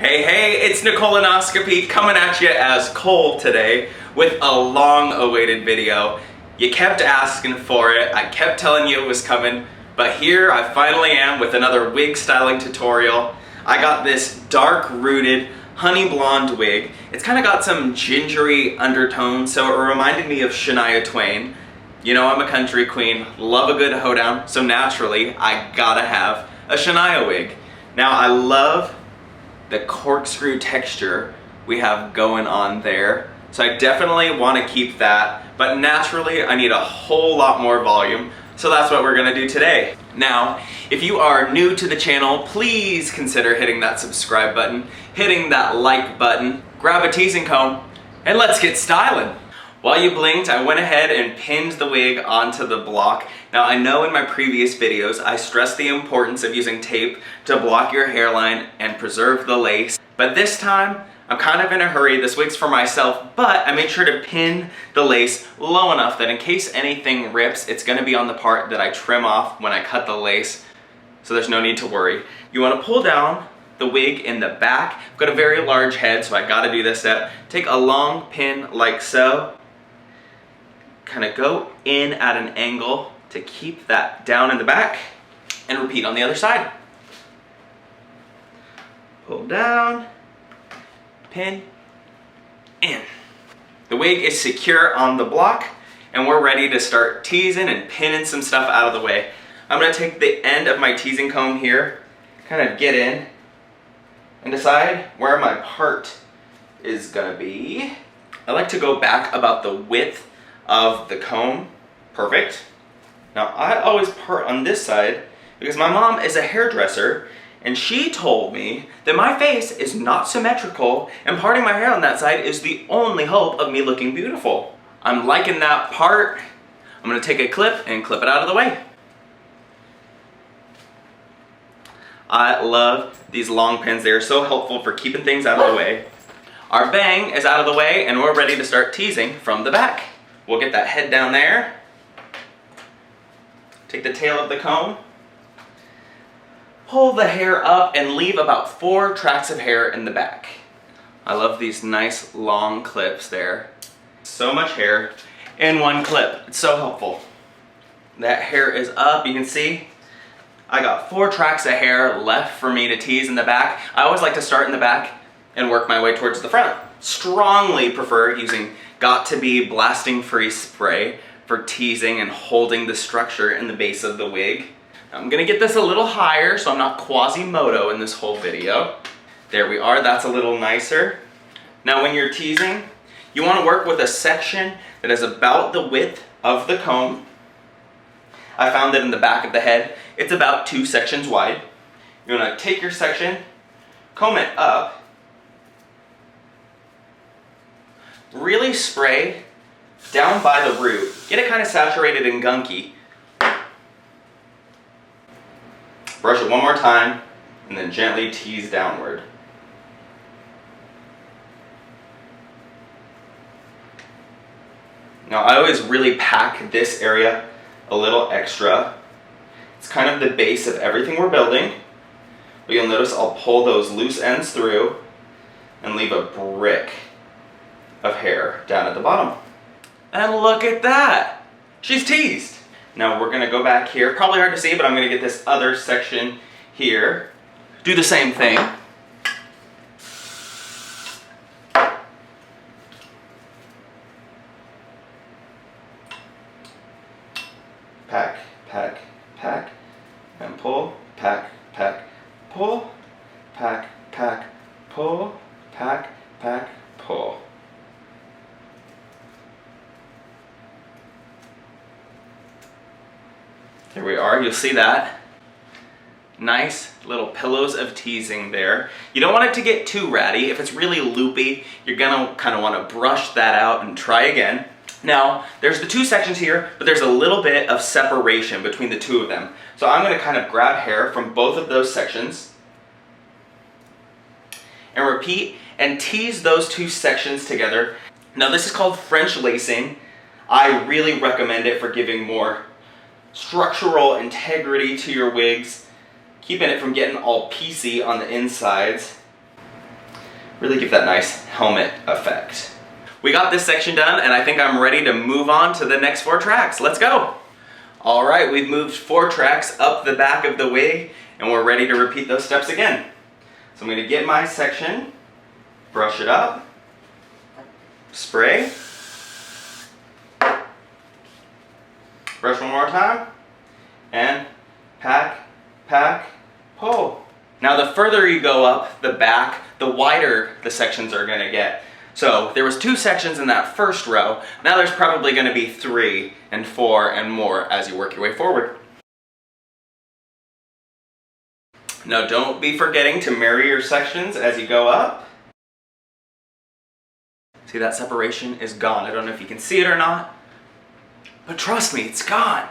Hey, it's Nicole Onoscopi coming at you as Cole today with a long-awaited video. You kept asking for it, I kept telling you it was coming, but here I finally am with another wig styling tutorial. I got this dark-rooted honey blonde wig. It's kind of got some gingery undertones, so it reminded me of Shania Twain. You know I'm a country queen, love a good hoedown, so naturally I gotta have a Shania wig. Now I love the corkscrew texture we have going on there, so I definitely want to keep that, but naturally I need a whole lot more volume, so that's what we're gonna do today. Now, if you are new to the channel, please consider hitting that subscribe button, hitting that like button, grab a teasing comb, and let's get styling. While you blinked, I went ahead and pinned the wig onto the block. Now I know in my previous videos I stressed the importance of using tape to block your hairline and preserve the lace, but this time I'm kind of in a hurry. This wig's for myself, but I made sure to pin the lace low enough that in case anything rips, it's gonna be on the part that I trim off when I cut the lace, so there's no need to worry. You wanna pull down the wig in the back. I've got a very large head, so I gotta do this step. Take a long pin like so, kind of go in at an angle to keep that down in the back, and repeat on the other side. Pull down, pin, in. The wig is secure on the block, and we're ready to start teasing and pinning some stuff out of the way. I'm gonna take the end of my teasing comb here, kind of get in, and decide where my part is gonna be. I like to go back about the width of the comb. Perfect. Now I always part on this side because my mom is a hairdresser and she told me that my face is not symmetrical and parting my hair on that side is the only hope of me looking beautiful. I'm liking that part. I'm gonna take a clip and clip it out of the way. I love these long pins. They are so helpful for keeping things out of the way. Our bang is out of the way and we're ready to start teasing from the back. We'll get that head down there. Take the tail of the comb. Pull the hair up and leave about 4 tracts of hair in the back. I love these nice long clips there. So much hair in one clip. It's so helpful. That hair is up, you can see. I got 4 tracts of hair left for me to tease in the back. I always like to start in the back and work my way towards the front. Strongly prefer using Got To Be blasting free spray for teasing and holding the structure in the base of the wig. I'm gonna get this a little higher so I'm not Quasimodo in this whole video. There we are, that's a little nicer. Now when you're teasing, you wanna work with a section that is about the width of the comb. I found that in the back of the head, it's about 2 sections wide. You wanna take your section, comb it up, really spray down by the root. Get it kind of saturated and gunky. Brush it one more time, and then gently tease downward. Now I always really pack this area a little extra. It's kind of the base of everything we're building, but you'll notice I'll pull those loose ends through and leave a brick of hair down at the bottom. And look at that! She's teased! Now we're gonna go back here. Probably hard to see, but I'm gonna get this other section here. Do the same thing. Pack, pack, pack, and pull, pack, pack, pull, pack, pack, pull, pack, pack, pull. There we are, you'll see that. Nice little pillows of teasing there. You don't want it to get too ratty. If it's really loopy, you're gonna kind of want to brush that out and try again. Now, there's the 2 sections here, but there's a little bit of separation between the 2 of them. So I'm gonna kind of grab hair from both of those sections and repeat and tease those 2 sections together. Now this is called French lacing. I really recommend it for giving more structural integrity to your wigs, keeping it from getting all piecey on the insides. really give that nice helmet effect. We got this section done, and I think I'm ready to move on to the next 4 tracks. Let's go. All right, we've moved 4 tracks up the back of the wig, and we're ready to repeat those steps again. So I'm gonna get my section, brush it up, spray, brush one more time, and pack, pack, pull. Now the further you go up the back, the wider the sections are gonna get. So there was 2 sections in that first row. Now there's probably gonna be 3 and 4 and more as you work your way forward. Now don't be forgetting to marry your sections as you go up. See, that separation is gone. I don't know if you can see it or not, but trust me, it's gone.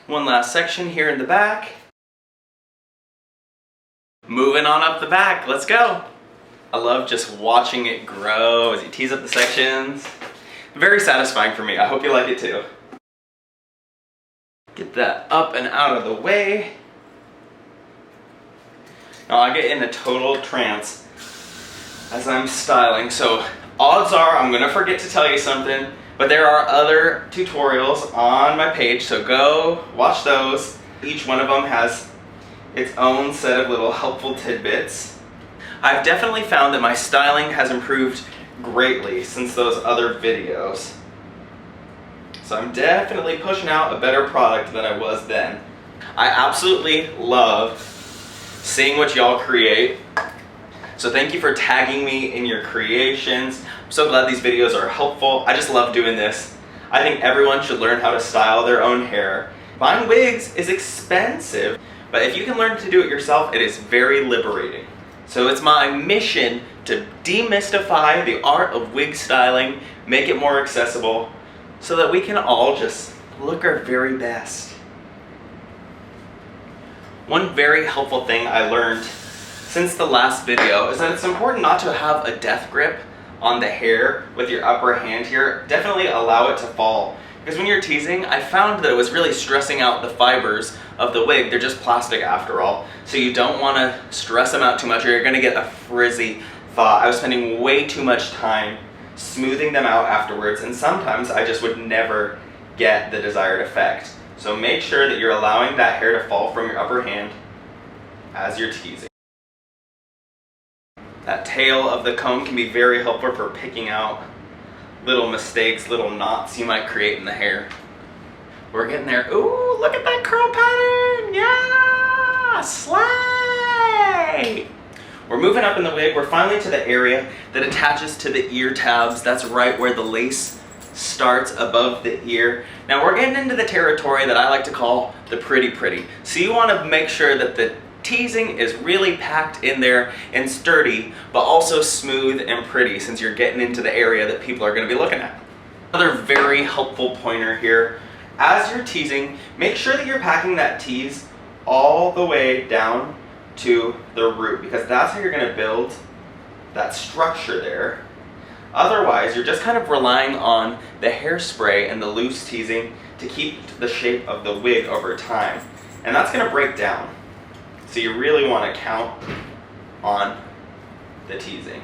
One last section here in the back. Moving on up the back, let's go. I love just watching it grow as you tease up the sections. Very satisfying for me. I hope you like it too. Get that up and out of the way. Now I get in a total trance as I'm styling, so odds are I'm gonna forget to tell you something, but there are other tutorials on my page, so go watch those. Each one of them has its own set of little helpful tidbits. I've definitely found that my styling has improved greatly since those other videos. So I'm definitely pushing out a better product than I was then. I absolutely love seeing what y'all create. So thank you for tagging me in your creations. I'm so glad these videos are helpful. I just love doing this. I think everyone should learn how to style their own hair. Buying wigs is expensive, but if you can learn to do it yourself, it is very liberating. So it's my mission to demystify the art of wig styling, make it more accessible, so that we can all just look our very best. One very helpful thing I learned since the last video is that it's important not to have a death grip on the hair with your upper hand here. Definitely allow it to fall. Because when you're teasing, I found that it was really stressing out the fibers of the wig. They're just plastic after all. So you don't want to stress them out too much or you're going to get a frizzy thought. I was spending way too much time smoothing them out afterwards, and sometimes I just would never get the desired effect. So make sure that you're allowing that hair to fall from your upper hand as you're teasing. That tail of the comb can be very helpful for picking out little mistakes, little knots you might create in the hair. We're getting there. Ooh, look at that curl pattern! Yeah! Slay! We're moving up in the wig. We're finally to the area that attaches to the ear tabs. That's right where the lace starts above the ear. Now we're getting into the territory that I like to call the pretty. So you want to make sure that the teasing is really packed in there and sturdy, but also smooth and pretty since you're getting into the area that people are going to be looking at. Another very helpful pointer here, as you're teasing, make sure that you're packing that tease all the way down to the root, because that's how you're going to build that structure there. Otherwise, you're just kind of relying on the hairspray and the loose teasing to keep the shape of the wig over time. And that's going to break down. So you really want to count on the teasing.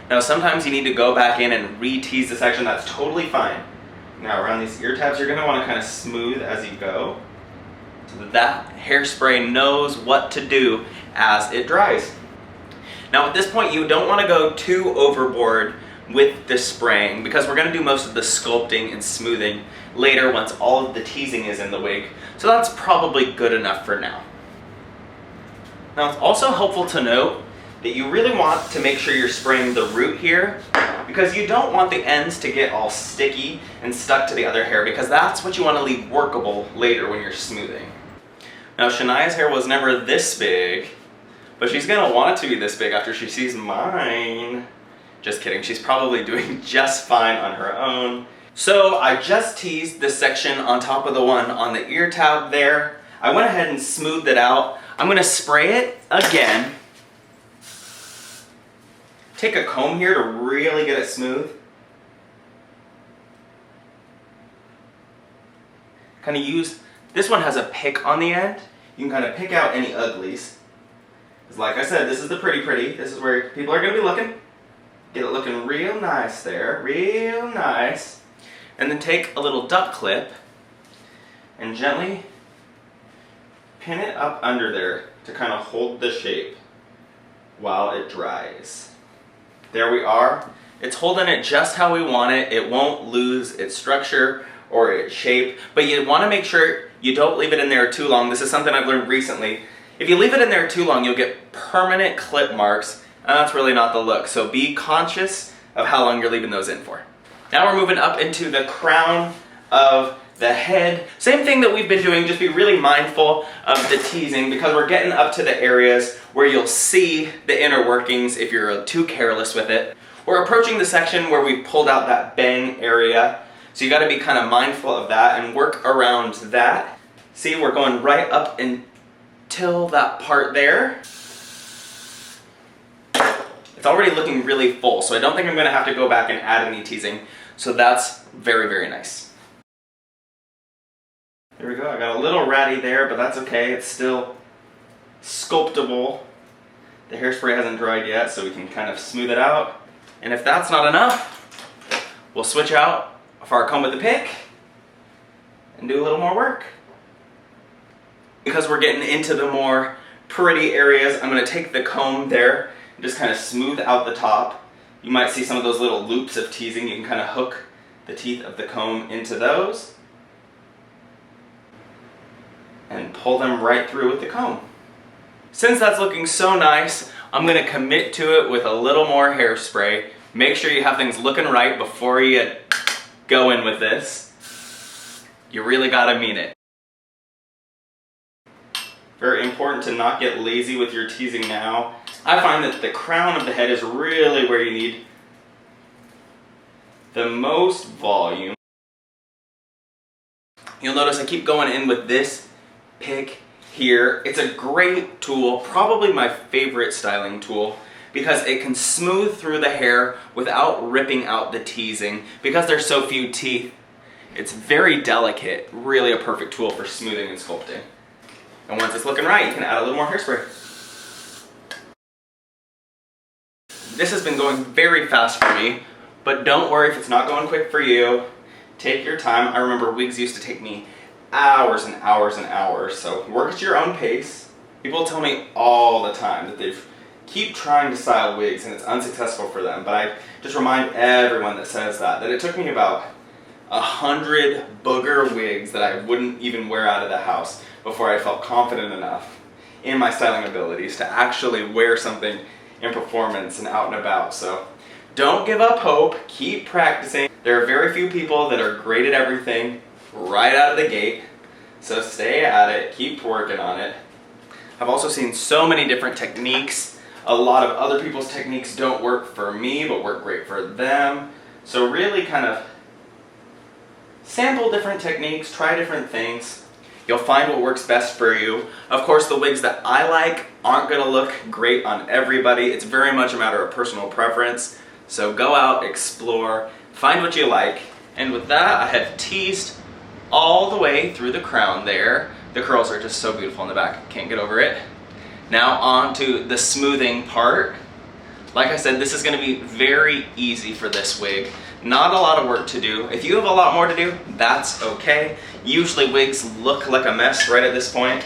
Now sometimes you need to go back in and re-tease the section. That's totally fine. Now around these ear tabs, you're going to want to kind of smooth as you go, so that hairspray knows what to do as it dries. Now at this point, you don't want to go too overboard with the spraying, because we're going to do most of the sculpting and smoothing later once all of the teasing is in the wig. So that's probably good enough for now. Now it's also helpful to note that you really want to make sure you're spraying the root here, because you don't want the ends to get all sticky and stuck to the other hair, because that's what you want to leave workable later when you're smoothing. Now Shania's hair was never this big, but she's going to want it to be this big after she sees mine. Just kidding, she's probably doing just fine on her own. So I just teased this section on top of the one on the ear tab there. I went ahead and smoothed it out. I'm going to spray it again. Take a comb here to really get it smooth. Kind of use, this one has a pick on the end. You can kind of pick out any uglies. Because like I said, this is the pretty. This is where people are going to be looking. Get it looking real nice there, real nice. And then take a little duck clip and gently pin it up under there to kind of hold the shape while it dries. There we are. It's holding it just how we want it. It won't lose its structure or its shape, but you want to make sure you don't leave it in there too long. This is something I've learned recently. If you leave it in there too long, you'll get permanent clip marks, and that's really not the look. So be conscious of how long you're leaving those in for. Now we're moving up into the crown of the head. Same thing that we've been doing, just be really mindful of the teasing because we're getting up to the areas where you'll see the inner workings if you're too careless with it. We're approaching the section where we've pulled out that bang area, so you got to be kind of mindful of that and work around that. See, we're going right up until that part there. It's already looking really full, so I don't think I'm going to have to go back and add any teasing. So that's very, very nice. There we go. I got a little ratty there, but that's okay. It's still sculptable. The hairspray hasn't dried yet, so we can kind of smooth it out. And if that's not enough, we'll switch out for our comb with the pick and do a little more work. Because we're getting into the more pretty areas, I'm going to take the comb there and just kind of smooth out the top. You might see some of those little loops of teasing. You can kind of hook the teeth of the comb into those and pull them right through with the comb. Since that's looking so nice, I'm going to commit to it with a little more hairspray. Make sure you have things looking right before you go in with this. You really got to mean it. Very important to not get lazy with your teasing now. I find that the crown of the head is really where you need the most volume. You'll notice I keep going in with this pick here. It's a great tool, probably my favorite styling tool, because it can smooth through the hair without ripping out the teasing. Because there's so few teeth, it's very delicate, really a perfect tool for smoothing and sculpting. And once it's looking right, you can add a little more hairspray. This has been going very fast for me, but don't worry if it's not going quick for you. Take your time. I remember wigs used to take me hours and hours and hours, so work at your own pace. People tell me all the time that they keep trying to style wigs and it's unsuccessful for them, but I just remind everyone that says that it took me about 100 booger wigs that I wouldn't even wear out of the house before I felt confident enough in my styling abilities to actually wear something in performance and out and about. So don't give up hope, keep practicing. There are very few people that are great at everything right out of the gate, so stay at it, keep working on it. I've also seen so many different techniques. A lot of other people's techniques don't work for me, but work great for them. So really kind of sample different techniques, try different things. You'll find what works best for you. Of course, the wigs that I like aren't gonna look great on everybody. It's very much a matter of personal preference. So go out, explore, find what you like. And with that, I have teased all the way through the crown there. The curls are just so beautiful in the back, can't get over it. Now on to the smoothing part. Like I said, this is gonna be very easy for this wig. Not a lot of work to do. If you have a lot more to do, that's okay. Usually wigs look like a mess right at this point.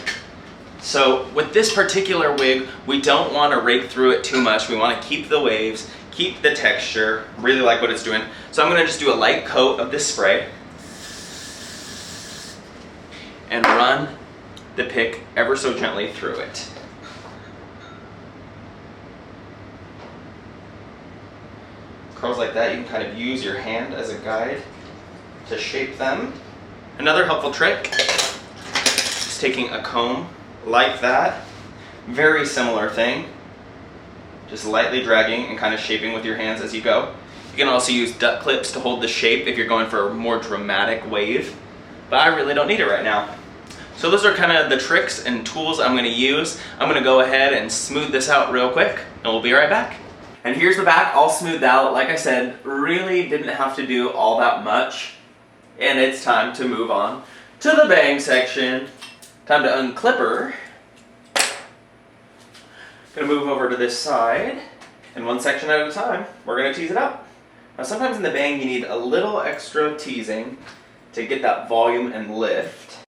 So with this particular wig, we don't wanna rake through it too much. We wanna keep the waves, keep the texture, really like what it's doing. So I'm gonna just do a light coat of this spray and run the pick ever so gently through it. Curls like that, you can kind of use your hand as a guide to shape them. Another helpful trick is taking a comb like that, very similar thing, just lightly dragging and kind of shaping with your hands as you go. You can also use duck clips to hold the shape if you're going for a more dramatic wave, but I really don't need it right now. So those are kind of the tricks and tools I'm going to use. I'm going to go ahead and smooth this out real quick, and we'll be right back. And here's the back all smoothed out. Like I said, really didn't have to do all that much. And it's time to move on to the bang section. Time to unclip her. Gonna move over to this side, and one section at a time, we're gonna tease it up. Now sometimes in the bang you need a little extra teasing to get that volume and lift.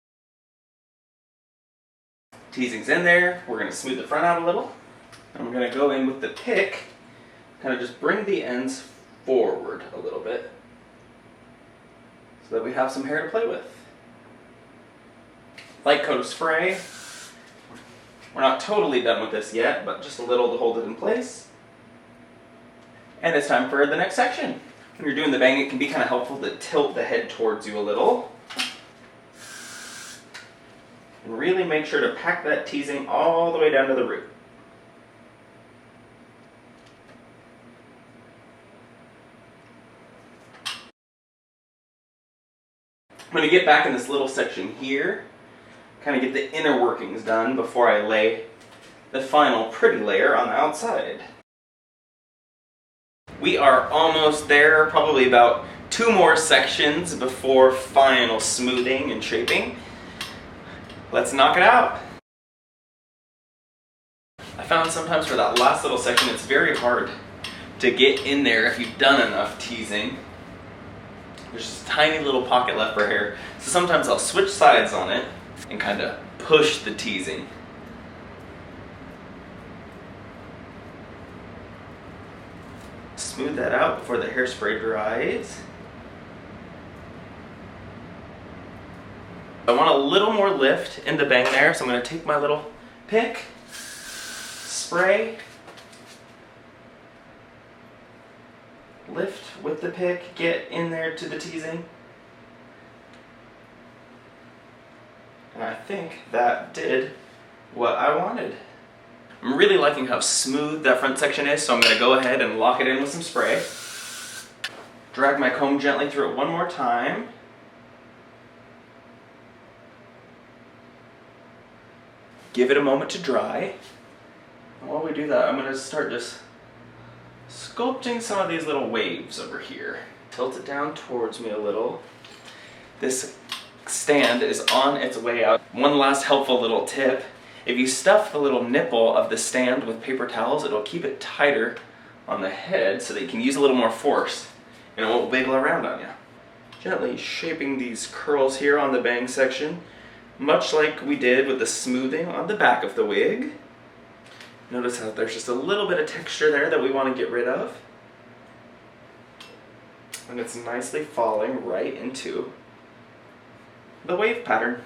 Teasing's in there, we're gonna smooth the front out a little. And I'm gonna go in with the pick, kind of just bring the ends forward a little bit so that we have some hair to play with. Light coat of spray. We're not totally done with this yet, but just a little to hold it in place. And it's time for the next section. When you're doing the bang, it can be kind of helpful to tilt the head towards you a little. And really make sure to pack that teasing all the way down to the root. I'm going to get back in this little section here, kind of get the inner workings done before I lay the final pretty layer on the outside. We are almost there, probably about 2 more sections before final smoothing and shaping. Let's knock it out. I found sometimes for that last little section it's very hard to get in there if you've done enough teasing. There's just a tiny little pocket left for hair. So sometimes I'll switch sides on it and kind of push the teasing. Smooth that out before the hairspray dries. I want a little more lift in the bang there, so I'm going to take my little pick, spray, lift with the pick, get in there to the teasing. And I think that did what I wanted. I'm really liking how smooth that front section is, so I'm going to go ahead and lock it in with some spray. Drag my comb gently through it one more time. Give it a moment to dry. And while we do that, I'm going to start just sculpting some of these little waves over here. Tilt it down towards me a little. This stand is on its way out. One last helpful little tip. If you stuff the little nipple of the stand with paper towels, it'll keep it tighter on the head so that you can use a little more force and it won't wiggle around on you. Gently shaping these curls here on the bang section, much like we did with the smoothing on the back of the wig. Notice how there's just a little bit of texture there that we want to get rid of. And it's nicely falling right into the wave pattern.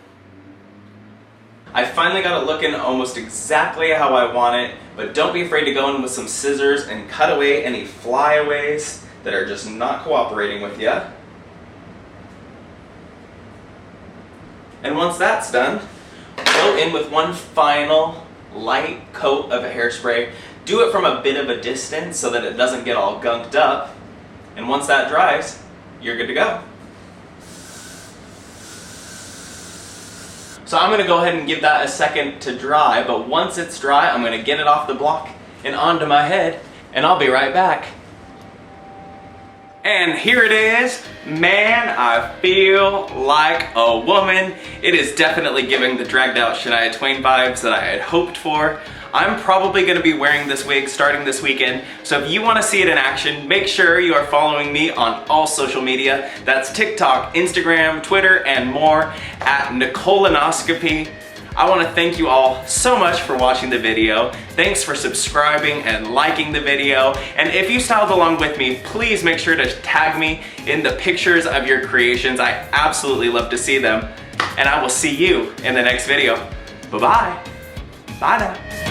I finally got it looking almost exactly how I want it, but don't be afraid to go in with some scissors and cut away any flyaways that are just not cooperating with you. And once that's done, go in with one final light coat of hairspray. Do it from a bit of a distance so that it doesn't get all gunked up. And once that dries, you're good to go. So I'm going to go ahead and give that a second to dry, but once it's dry, I'm going to get it off the block and onto my head, and I'll be right back. And here it is. Man, I feel like a woman. It is definitely giving the dragged out Shania Twain vibes that I had hoped for. I'm probably going to be wearing this wig starting this weekend, so if you want to see it in action, make sure you are following me on all social media. That's TikTok, Instagram, Twitter, and more at Nicole Onoscopi. I want to thank you all so much for watching the video. Thanks for subscribing and liking the video. And if you styled along with me, please make sure to tag me in the pictures of your creations. I absolutely love to see them. And I will see you in the next video. Bye-bye. Bye now.